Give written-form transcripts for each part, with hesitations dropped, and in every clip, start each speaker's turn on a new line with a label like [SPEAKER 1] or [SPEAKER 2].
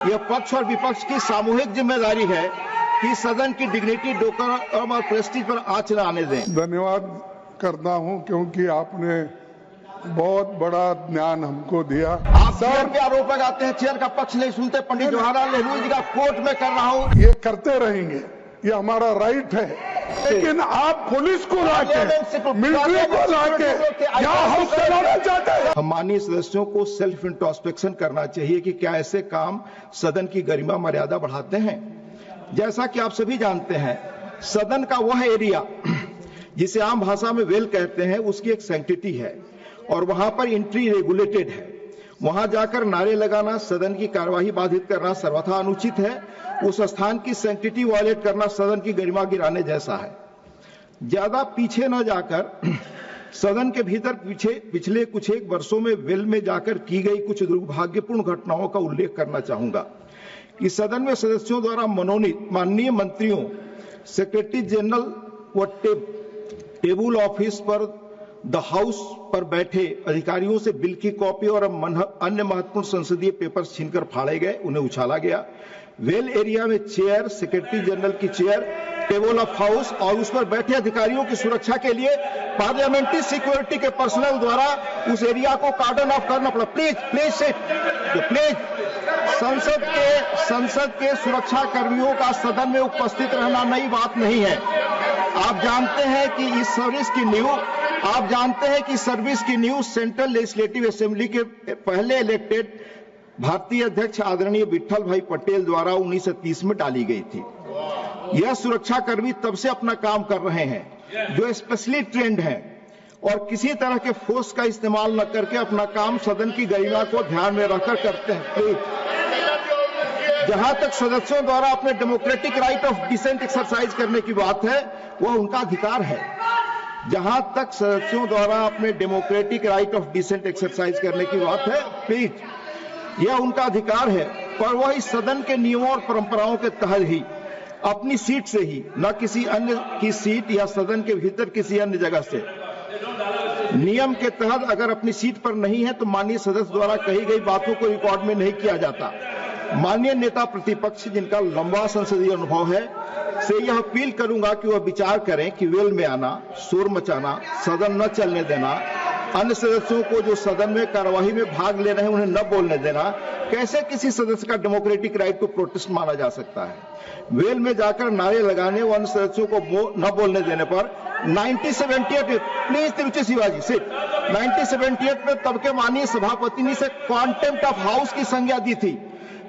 [SPEAKER 1] यह पक्ष और विपक्ष की सामूहिक जिम्मेदारी है कि सदन की डिग्निटी, डेकोरम और प्रेस्टीज पर आंच न आने दें।
[SPEAKER 2] धन्यवाद करता हूं क्योंकि आपने बहुत बड़ा ज्ञान हमको दिया।
[SPEAKER 1] आप चेयर पे आरोप लगाते हैं, चेयर का पक्ष नहीं सुनते। पंडित जवाहरलाल नेहरू जी का कोर्ट में कर रहा हूं।
[SPEAKER 2] ये करते रहेंगे, ये हमारा राइट है, लेकिन आप पुलिस को लाके, मिलिट्री को लाके यहाँ हाउस चलाना चाहते हैं।
[SPEAKER 1] हम माननीय सदस्यों को सेल्फ इंट्रोस्पेक्शन करना चाहिए कि क्या ऐसे काम सदन की गरिमा मर्यादा बढ़ाते हैं। जैसा कि आप सभी जानते हैं, सदन का वह एरिया जिसे आम भाषा में वेल कहते हैं, उसकी एक सैंक्टिटी है और वहां पर एंट्री रेगुलेटेड है। वहां जाकर नारे लगाना, सदन की कार्यवाही बाधित करना सर्वथा अनुचित है। उस स्थान की सैंक्टिटी वायलेट करना सदन की गरिमा गिराने जैसा है। ज्यादा पीछे न जाकर सदन के भीतर पिछले कुछ एक वर्षों में वेल में जाकर की गई कुछ दुर्भाग्यपूर्ण घटनाओं का उल्लेख करना चाहूंगा कि सदन में सदस्यों द्वारा मनोनीत माननीय मंत्रियों, सेक्रेटरी जनरल व टेबल ऑफिस पर द हाउस पर बैठे अधिकारियों से बिल की कॉपी और अन्य महत्वपूर्ण संसदीय पेपर्स छीनकर फाड़े गए, उन्हें उछाला गया। वेल एरिया में चेयर, सेक्रेटरी जनरल की चेयर, टेबल ऑफ हाउस और उस पर बैठे अधिकारियों की सुरक्षा के लिए पार्लियामेंट्री सिक्योरिटी के पर्सनल द्वारा उस एरिया को कार्डन ऑफ करना पड़ा। प्लीज संसद के सुरक्षा कर्मियों का सदन में उपस्थित रहना नई बात नहीं है। आप जानते हैं कि इस सर्विस की न्यू सेंट्रल लेजिस्लेटिव असेंबली के पहले इलेक्टेड भारतीय अध्यक्ष आदरणीय विट्ठल भाई पटेल द्वारा 1930 में डाली गई थी। यह सुरक्षा कर्मी तब से अपना काम कर रहे हैं, जो स्पेशली ट्रेंड हैं और किसी तरह के फोर्स का इस्तेमाल न करके अपना काम सदन की गरिमा को ध्यान में रखकर करते हैं। जहां तक सदस्यों द्वारा अपने democratic right of dissent exercise करने की बात है, वह उनका अधिकार है। जहां तक सदस्यों द्वारा अपने democratic right of dissent exercise करने की बात है, प्लीज, यह उनका अधिकार है, पर वह इस सदन के नियमों और परंपराओं के तहत ही अपनी सीट से ही, न किसी अन्य की सीट या सदन के भीतर किसी अन्य जगह से। नियम के तहत अगर अपनी सीट पर नहीं है तो माननीय सदस्य द्वारा कही गई बातों को रिकॉर्ड में नहीं किया जाता। माननीय नेता प्रतिपक्ष, जिनका लंबा संसदीय अनुभव है, से यह अपील करूंगा कि वह विचार करें कि वेल में आना, शोर मचाना, सदन न चलने देना, अन्य सदस्यों को जो सदन में कार्यवाही में भाग ले रहे हैं उन्हें न बोलने देना, कैसे किसी सदस्य का डेमोक्रेटिक राइट टू प्रोटेस्ट माना जा सकता है। वेल में जाकर नारे लगाने व अन्य सदस्यों को न बोलने देने पर 1978 प्लीज तिरुचि शिवाजी सिट 1978 में तब के माननीय सभापति ने इसे कॉन्टेम्प्ट ऑफ हाउस की संज्ञा दी थी।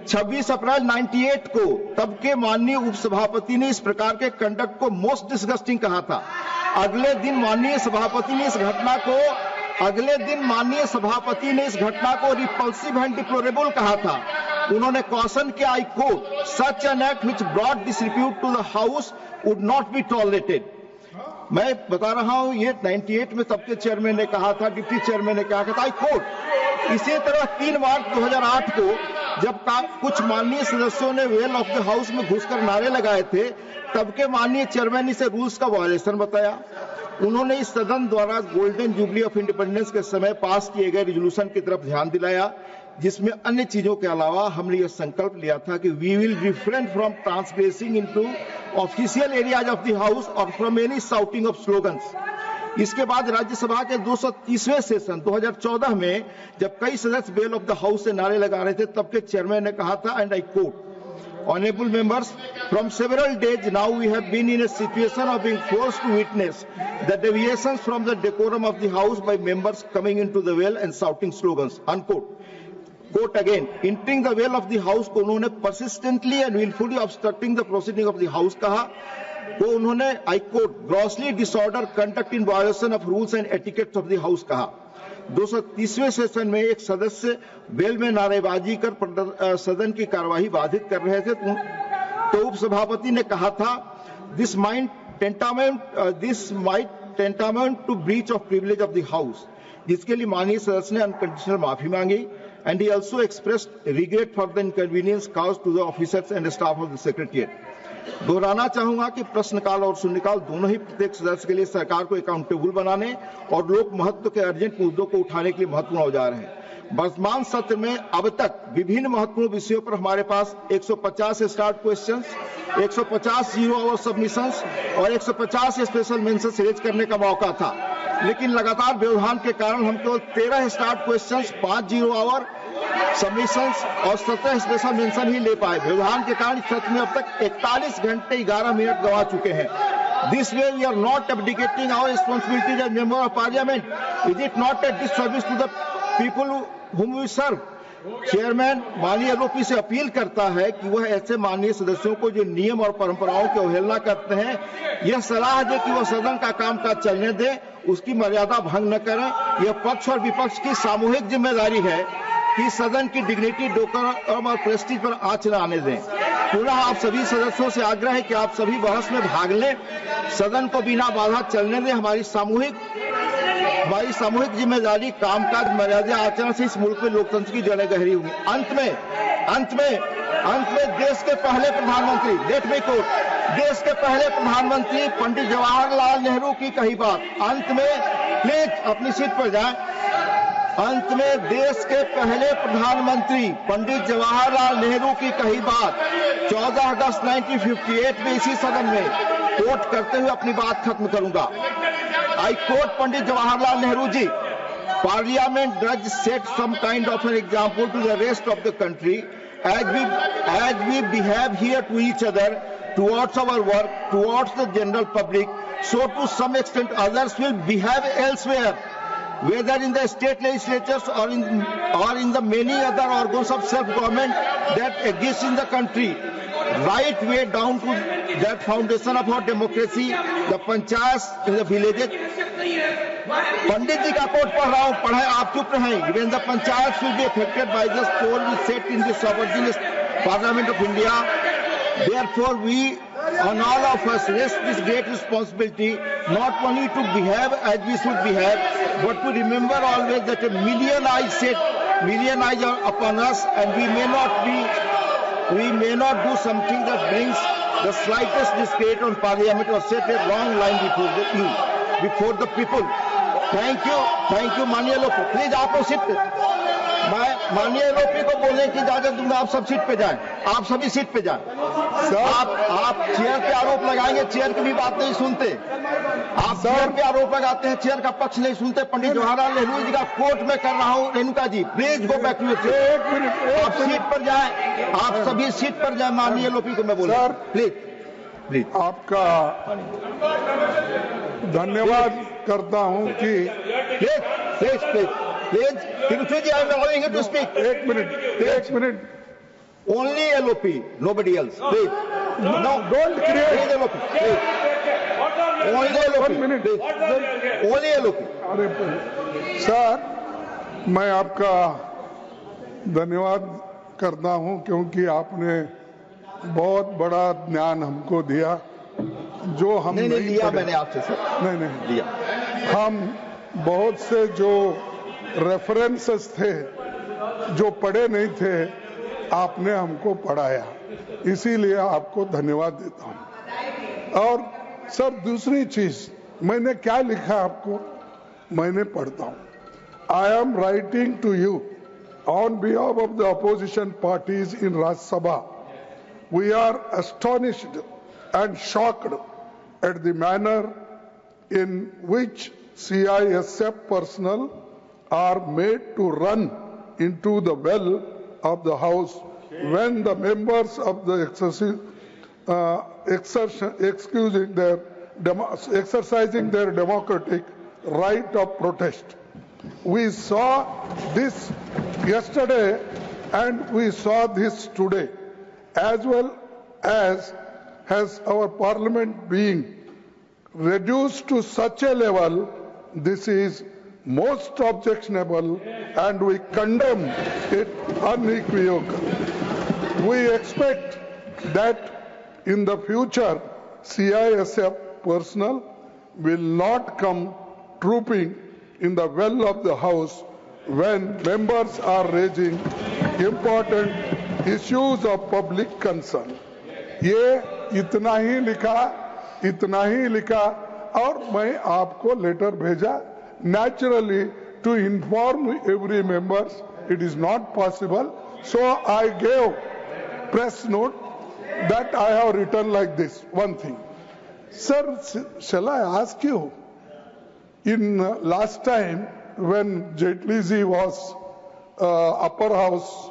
[SPEAKER 1] 26 अप्रैल 98 को तब के माननीय उपसभापति ने इस प्रकार के कंडक्ट को मोस्ट डिसगस्टिंग कहा था। अगले दिन माननीय सभापति ने इस घटना को रिपल्सिव एंड डिप्लोरेबल कहा था। उन्होंने कॉशन किया, I quote, such an act which brought disrepute to the house would not be tolerated. मैं बता रहा हूं, ये 98 में तब के चेयरमैन ने कहा था, डिप्टी चेयरमैन ने कहा था, आई कोट। इसी तरह 3 मार्च 2008 को जब कुछ माननीय सदस्यों ने वेल ऑफ द हाउस में घुसकर नारे लगाए थे, तब के माननीय चेयरमैन ने इसे रूल्स का वायलेशन बताया। उन्होंने इस सदन द्वारा गोल्डन जुबली ऑफ इंडिपेंडेंस के समय पास किए गए रिजोल्यूशन की तरफ ध्यान दिलाया, जिसमें अन्य चीजों के अलावा हमने यह संकल्प लिया था कि we will refrain from transgressing into official areas of the house और from any shouting of slogans. इसके बाद राज्यसभा के 230वें सेशन 2014 में जब कई सदस्य वेल ऑफ द हाउस से नारे लगा रहे थे, तब के चेयरमैन ने कहा था, and I quote, Honorable members, from several days now we have been in a situation of being forced to witness the deviations from the decorum of the House by members coming into the well and shouting slogans, unquote. Quote again, entering the well of the House को उन्होंने persistently and willfully obstructing the proceeding of the House कहा, वो उन्होंने, I quote, grossly disorder conduct in violation of rules and etiquette of the House कहा। 230वें session में एक सदस्य well में नारेबाजी कर सदन की कार्यवाही बाधित कर रहे थे, तो उपसभापति ने कहा था, this might tantamount to breach of privilege of the house, जिसके लिए माननीय सदस्य ने अनकंडीशनल माफी मांगी। And he also expressed regret for the inconvenience cause to the officers and staff of the secretariat. दोहराना चाहूंगा कि प्रश्नकाल और शून्यकाल दोनों ही प्रत्येक सदस्य के लिए सरकार को अकाउंटेबल बनाने और लोक महत्व के अर्जेंट मुद्दों को उठाने के लिए महत्वपूर्ण औजार हैं। वर्तमान सत्र में अब तक विभिन्न महत्वपूर्ण विषयों पर हमारे पास 150 start questions, 150 zero hour submissions और 150 स्पेशल मेंशंस रेज करने का मौका था, लेकिन लगातार व्यवधान के कारण हम केवल 13 start questions, 5 zero hour submissions और 17 स्पेशल मेंशन ही ले पाए। व्यवधान के कारण सत्र में अब तक 41 घंटे 11 मिनट गवा चुके हैं। This way we are not abdicating our responsibilities as member of parliament. Is it not a disservice to the people whom we serve? Chairman माननीय आरोपी से अपील करता है कि वह ऐसे माननीय सदस्यों को जो नियम और परंपराओं की अवहेलना करते हैं, यह सलाह दे कि वह सदन का कामकाज चलने दे, उसकी मर्यादा भंग न करें। यह पक्ष और विपक्ष की सामूहिक जिम्मेदारी है कि सदन की डिग्निटी, डेकोरम और प्रेस्टीज पर आंच न आने दें। पुनः आप सभी सदस्यों से आग्रह है कि आप सभी बहस में भाग लें, सदन को बिना बाधा चलने दें। हमारी सामूहिक जिम्मेदारी कामकाज मर्यादा आचरण से इस मुल्क में लोकतंत्र की जड़ें गहरी होंगी। अंत में देश के पहले प्रधानमंत्री, लेट मी कोट, देश के पहले प्रधानमंत्री पंडित जवाहरलाल नेहरू की कही बात। अंत में प्लीज अपनी सीट पर जाएं। अंत में देश के पहले प्रधानमंत्री पंडित जवाहरलाल नेहरू की कही बात 14 अगस्त 1958 में इसी सदन में कोट करते हुए अपनी बात खत्म करूंगा। I quote Pandit Jawaharlal Nehru ji, Parliament does set some kind of an example to the rest of the country as we behave here to each other, towards our work, towards the general public, so to some extent others will behave elsewhere, whether in the state legislatures or in the many other organs of self-government that exist in the country, right way down to that foundation of our democracy, the panchayats in the villages. पंडित जी का coat पढ़ रहा हूं, पढ़े आप चुप रहें। When the panchayats will be affected by this poll we set in the sovereign Parliament of India, therefore we on all of us rests this great responsibility, not only to behave as we should behave, but to remember always that a million eyes are upon us, and we may not do something that brings the slightest discredit on Parliament or set a wrong line before the people. Thank you माननीय लोग। Please आप लोग seat पे, मैं माननीय आरोपी को बोलने की इजाजत दूंगा। आप सब सीट पे जाएं, आप सभी सीट पे जाएं। आप चेयर पे आरोप लगाएंगे, चेयर की भी बात नहीं सुनते। आप चेयर पे आरोप लगाते हैं, चेयर का पक्ष नहीं सुनते। पंडित जवाहरलाल नेहरू जी का कोर्ट में कर रहा हूं। Renuka ji please go back to your chair. एक मिनट, आप सीट पर जाएं, आप सभी सीट पर जाएं। माननीय आरोपी को मैं बोल रहा हूं, प्लीज
[SPEAKER 2] आपका धन्यवाद करता हूं कि
[SPEAKER 1] please Tiruchi ji, I am allowing you to speak.
[SPEAKER 2] एक minute
[SPEAKER 1] only LOP, nobody else, please. No,
[SPEAKER 2] don't create
[SPEAKER 1] LOP, only LOP, only LOP.
[SPEAKER 2] अरे सर, मैं आपका धन्यवाद करता हूं क्योंकि आपने बहुत बड़ा ज्ञान हमको दिया जो हम
[SPEAKER 1] नहीं लिया मैंने आपसे सर।
[SPEAKER 2] नहीं
[SPEAKER 1] लिया।
[SPEAKER 2] हम बहुत से जो रेफरेंसेस थे जो पढ़े नहीं थे, आपने हमको पढ़ाया, इसीलिए आपको धन्यवाद देता हूं। और सर दूसरी चीज, मैंने क्या लिखा आपको, मैंने पढ़ता हूं। I am writing to you on behalf of the opposition parties in Rajya Sabha. We are astonished and shocked at the manner in which CISF personnel are made to run into the well of the House when the members of the exercising their democratic right of protest. We saw this yesterday and we saw this today. As well as has our parliament being reduced to such a level, this is most objectionable and we condemn it unequivocally. We expect that in the future CISF personnel will not come trooping in the well of the House when members are raising important issues of public concern. ये इतना ही लिखा और मैं आपको letter भेजा। Naturally to inform every members. It is not possible. So I gave press note that I have written like this. One thing, sir, shall I ask you? In last time when Jaitley ji was upper house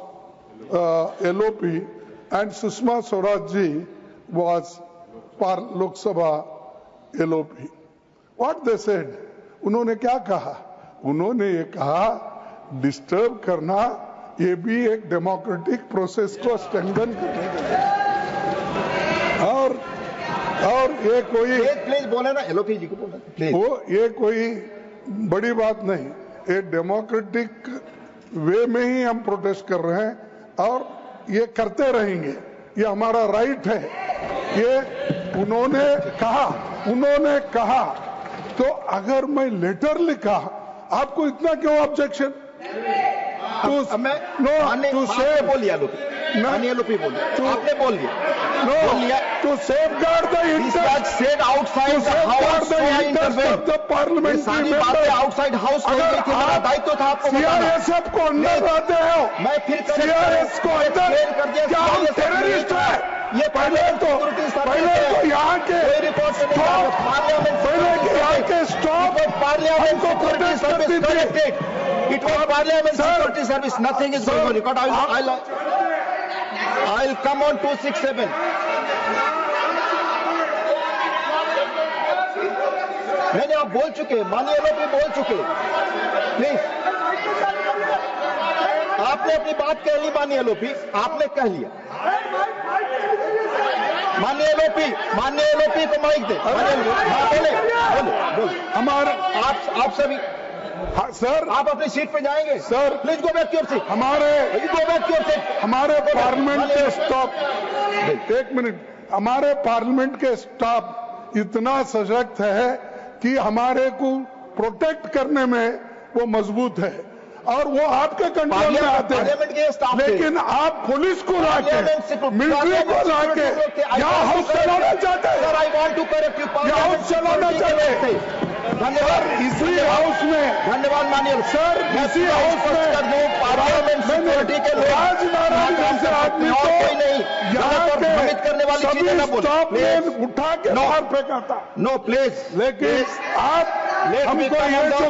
[SPEAKER 2] LOP and Sushma Swaraj ji was Lok Sabha LOP. What they said? उन्होंने क्या कहा? उन्होंने ये कहा disturb करना ये भी एक डेमोक्रेटिक प्रोसेस को स्ट्रेंथन करने के लिए, और ये कोई
[SPEAKER 1] प्लीज बोले ना, एलओपी जी को बोले प्लीज।
[SPEAKER 2] वो ये कोई बड़ी बात नहीं, ये डेमोक्रेटिक वे में ही हम प्रोटेस्ट कर रहे हैं और ये करते रहेंगे, ये हमारा राइट है। ये उन्होंने कहा तो अगर मैं लेटर लिखा, आपको इतना क्यों ऑब्जेक्शन?
[SPEAKER 1] टू सेव बोलिए एलओपी बोलिए, आपने बोल दिया
[SPEAKER 2] to safeguard the interest
[SPEAKER 1] said outside
[SPEAKER 2] the parliament.
[SPEAKER 1] सारी बातें आउटसाइड हाउस में हुई थी, मेरा दायित्व था आपको बताना।
[SPEAKER 2] सीआरएसएफ को अंदर लाते हो,
[SPEAKER 1] मैं फिर
[SPEAKER 2] सीआरएस को अंदर, क्या हम टेररिस्ट है?
[SPEAKER 1] ये
[SPEAKER 2] पहले तो यहाँ के स्टॉप
[SPEAKER 1] पार्लियामेंट को प्रोटेस्ट करती थी। It was Parliament Security Service. Nothing is going on record. I'll come on 267. नहीं, आप बोल चुके, माननीय एलओपी बोल चुके। प्लीज, आपने अपनी बात कह ली माननीय एलओपी, आपने कह लिया। माननीय एलओपी को माइक दे। बोले
[SPEAKER 2] हमारे
[SPEAKER 1] आप सभी।
[SPEAKER 2] हाँ, सर
[SPEAKER 1] आप अपनी सीट पे जाएंगे
[SPEAKER 2] sir.
[SPEAKER 1] Please go back your seat.
[SPEAKER 2] हमारे पार्लियामेंट के स्टाफ, एक मिनट, हमारे पार्लियामेंट के स्टाफ इतना सशक्त है कि हमारे को प्रोटेक्ट करने में वो मजबूत है और वो आपके कंट्रोल में आते हैं। लेकिन आप पुलिस को लाके, मिलिट्री को लाके यहाँ हाउस चलाना चाहते हैं।
[SPEAKER 1] Sir, I want to correct you.
[SPEAKER 2] House चलाना चाहते हैं।
[SPEAKER 1] धन्यवाद।
[SPEAKER 2] इसी हाउस में,
[SPEAKER 1] धन्यवाद माननीय
[SPEAKER 2] सर, इसी हाउस में
[SPEAKER 1] पार्लियामेंट सिक्योरिटी के लोग
[SPEAKER 2] राजनारायण जैसे आदमी को
[SPEAKER 1] कोई नहीं यहाँ भ्रमित करने वाली चीजें न बोले।
[SPEAKER 2] उठा के बाहर फेंका था।
[SPEAKER 1] नो प्लीज,
[SPEAKER 2] लेकिन आप हमको ये जो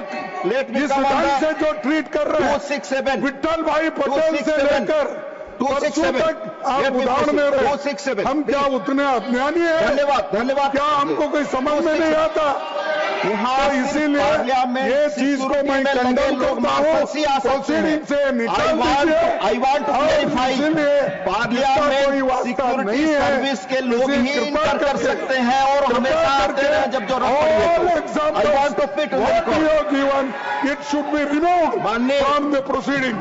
[SPEAKER 2] जिस ढंग से जो ट्रीट कर रहे हैं
[SPEAKER 1] 267
[SPEAKER 2] विट्ठल भाई पटेल से लेकर
[SPEAKER 1] 267
[SPEAKER 2] तक आप उदाहरण दे रहे हैं।
[SPEAKER 1] 267
[SPEAKER 2] हम क्या उतने अज्ञानी हैं?
[SPEAKER 1] धन्यवाद।
[SPEAKER 2] क्या हमको कोई समझ में नहीं आता? तो इसीलिए ये चीज को मैं कंडेम करता हूँ, प्रोसीडिंग से निकाल दीजिए।
[SPEAKER 1] I want to clarify, parliament security service के लोग ही इंटर कर सकते हैं और हमेशा आते हैं जब जरूरत
[SPEAKER 2] पड़े। It should be removed from the proceeding.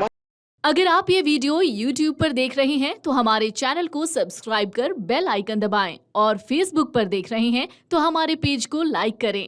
[SPEAKER 3] अगर आप ये वीडियो YouTube पर देख रहे हैं तो हमारे चैनल को सब्सक्राइब कर बेल आइकन दबाएं और Facebook पर देख रहे हैं तो हमारे पेज को लाइक करें।